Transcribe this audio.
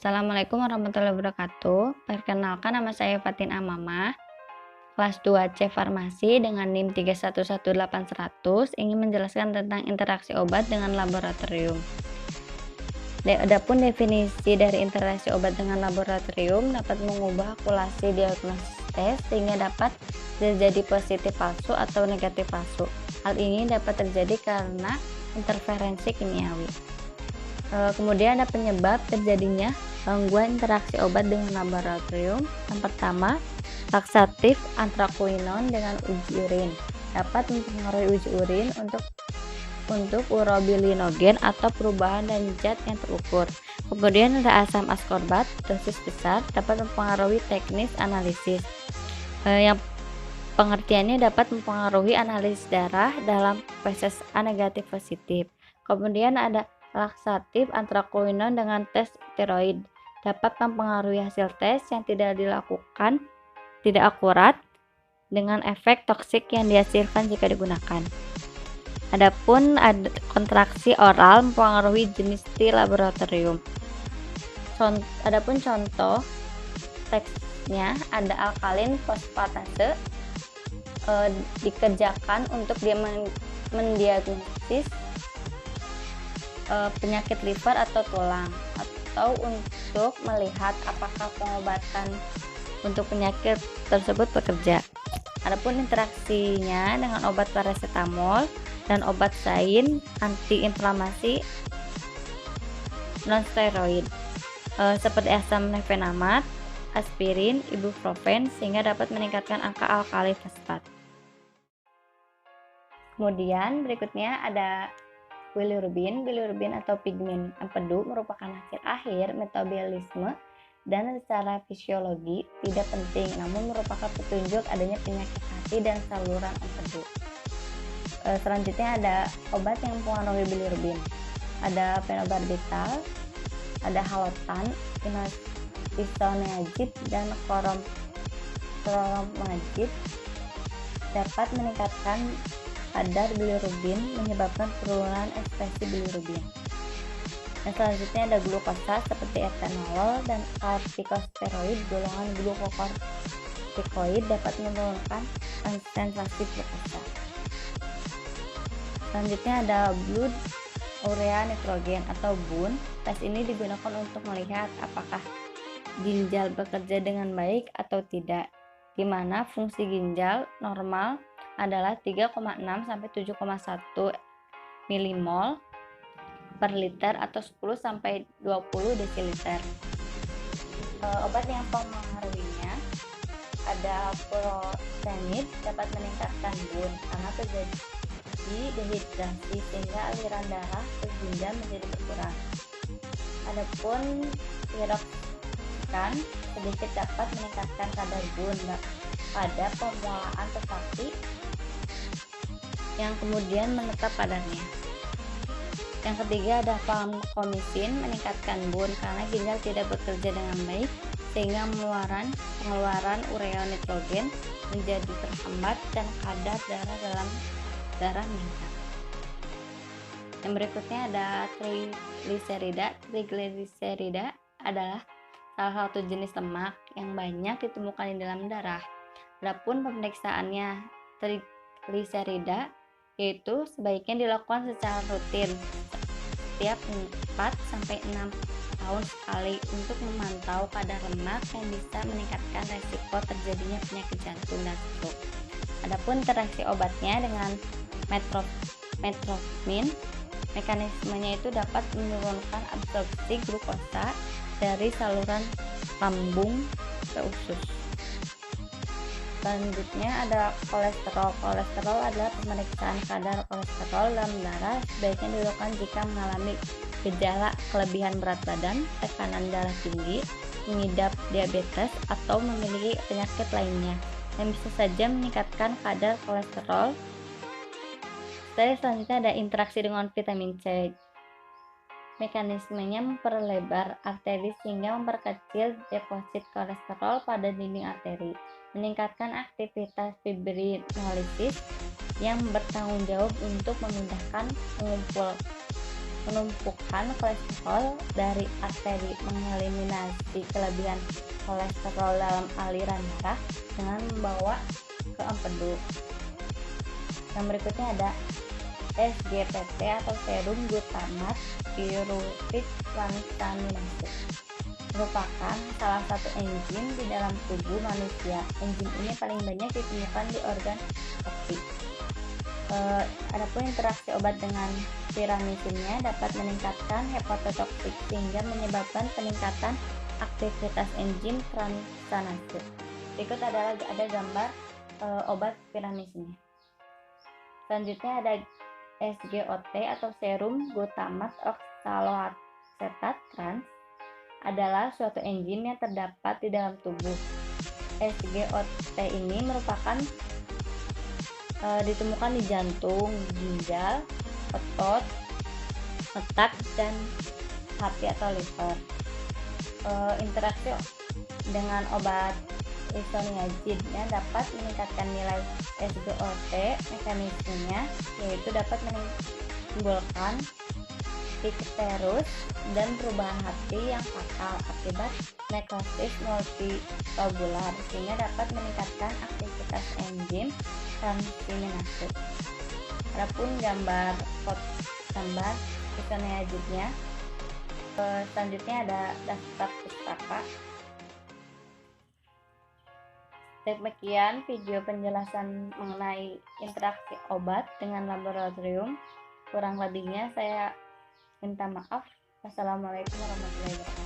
Assalamualaikum warahmatullahi wabarakatuh. Perkenalkan, nama saya Fatin Amamah, kelas 2C Farmasi dengan NIM 311800, ingin menjelaskan tentang interaksi obat dengan laboratorium. Adapun definisi dari interaksi obat dengan laboratorium dapat mengubah akurasi diagnosis tes sehingga dapat terjadi positif palsu atau negatif palsu. Hal ini dapat terjadi karena interferensi kimiawi. Kemudian ada penyebab terjadinya gangguan interaksi obat dengan laboratorium. Yang pertama, laksatif antraquinon dengan uji urin dapat mempengaruhi uji urin untuk urobilinogen atau perubahan dan zat yang terukur. Kemudian ada asam askorbat dosis besar dapat mempengaruhi teknis analisis. Yang pengertiannya dapat mempengaruhi analisis darah dalam PSA negatif positif. Kemudian ada laksatif antraquinon dengan tes steroid dapat mempengaruhi hasil tes yang tidak akurat dengan efek toksik yang dihasilkan jika digunakan. Adapun ada kontraksi oral mempengaruhi jenis T laboratorium. Adapun contoh teksnya ada alkalin fosfatase dikerjakan untuk dia mendiagnosis penyakit liver atau tulang, atau untuk melihat apakah pengobatan untuk penyakit tersebut bekerja. Adapun interaksinya dengan obat paracetamol dan obat lain antiinflamasi non-steroid seperti asam nefenamat, aspirin, ibuprofen sehingga dapat meningkatkan angka alkali fosfat. Kemudian berikutnya ada bilirubin atau pigmen empedu merupakan hasil akhir metabolisme dan secara fisiologi tidak penting, namun merupakan petunjuk adanya penyakit hati dan saluran empedu. Selanjutnya ada obat yang mempengaruhi bilirubin. Ada phenobarbital, ada halotan, isoniazid, dan chlorpromazid dapat meningkatkan kadar bilirubin menyebabkan penurunan ekspresi bilirubin. Yang selanjutnya ada glukosa seperti etanol dan kortikosteroid. Golongan glukokortikoid dapat menurunkan konsentrasi glukosa. Selanjutnya ada blood urea nitrogen atau BUN. Tes ini digunakan untuk melihat apakah ginjal bekerja dengan baik atau tidak, di mana fungsi ginjal normal adalah 3,6 sampai 7,1 milimol per liter atau 10 sampai 20 desiliter. Obat yang mempengaruhinya ada furosemid dapat meningkatkan BUN karena terjadi dehidrasi sehingga aliran darah ke ginjal menjadi berkurang. Adapun piroxicam sedikit dapat meningkatkan kadar BUN pada pemulaan tetapi yang kemudian menetap padannya. Yang ketiga ada vancomycin meningkatkan BUN karena ginjal tidak bekerja dengan baik sehingga pengeluaran urea nitrogen menjadi terhambat dan kadar darah dalam darah meningkat. Yang berikutnya ada trigliserida. Trigliserida adalah salah satu jenis lemak yang banyak ditemukan di dalam darah. Adapun pemeriksaannya trigliserida yaitu sebaiknya dilakukan secara rutin setiap 4-6 tahun sekali untuk memantau kadar lemak yang bisa meningkatkan resiko terjadinya penyakit jantung dan stroke. Adapun interaksi obatnya dengan metformin, mekanismenya itu dapat menurunkan absorpsi glukosa dari saluran lambung ke usus. Selanjutnya ada kolesterol. Kolesterol adalah pemeriksaan kadar kolesterol dalam darah. Sebaiknya dilakukan jika mengalami gejala kelebihan berat badan, tekanan darah tinggi, mengidap diabetes, atau memiliki penyakit lainnya yang bisa saja meningkatkan kadar kolesterol. Selanjutnya ada interaksi dengan vitamin C. Mekanismenya memperlebar arteri sehingga memperkecil deposit kolesterol pada dinding arteri, meningkatkan aktivitas fibrinolisis yang bertanggung jawab untuk memindahkan penumpukan kolesterol dari arteri, mengeliminasi kelebihan kolesterol dalam aliran darah dengan membawa ke empedu. Yang berikutnya ada SGPT atau serum glutamat pyruvyt transaminase, merupakan salah satu enzim di dalam tubuh manusia. Enzim ini paling banyak ditemukan di organ reproduksi. Adapun interaksi obat dengan piramisinnya dapat meningkatkan hepatotoksik sehingga menyebabkan peningkatan aktivitas enzim transanase. Berikut adalah ada gambar obat piramisinnya. Selanjutnya ada SGOT atau serum glutamat oksaloasetat trans, adalah suatu enzim yang terdapat di dalam tubuh. SGOT ini merupakan ditemukan di jantung, ginjal, otot, otak, dan hati atau liver. Interaksi dengan obat isoniazidnya dapat meningkatkan nilai SGOT. Mekanismenya yaitu dapat menimbulkan ikterus dan perubahan hati yang fatal akibat nekrosis multitubular, sehingga dapat meningkatkan aktivitas enzim transaminase. Adapun gambar isoniazidnya, selanjutnya ada daftar pustaka. Demikian video penjelasan mengenai interaksi obat dengan laboratorium. Kurang lebihnya saya minta maaf. Wassalamualaikum warahmatullahi wabarakatuh.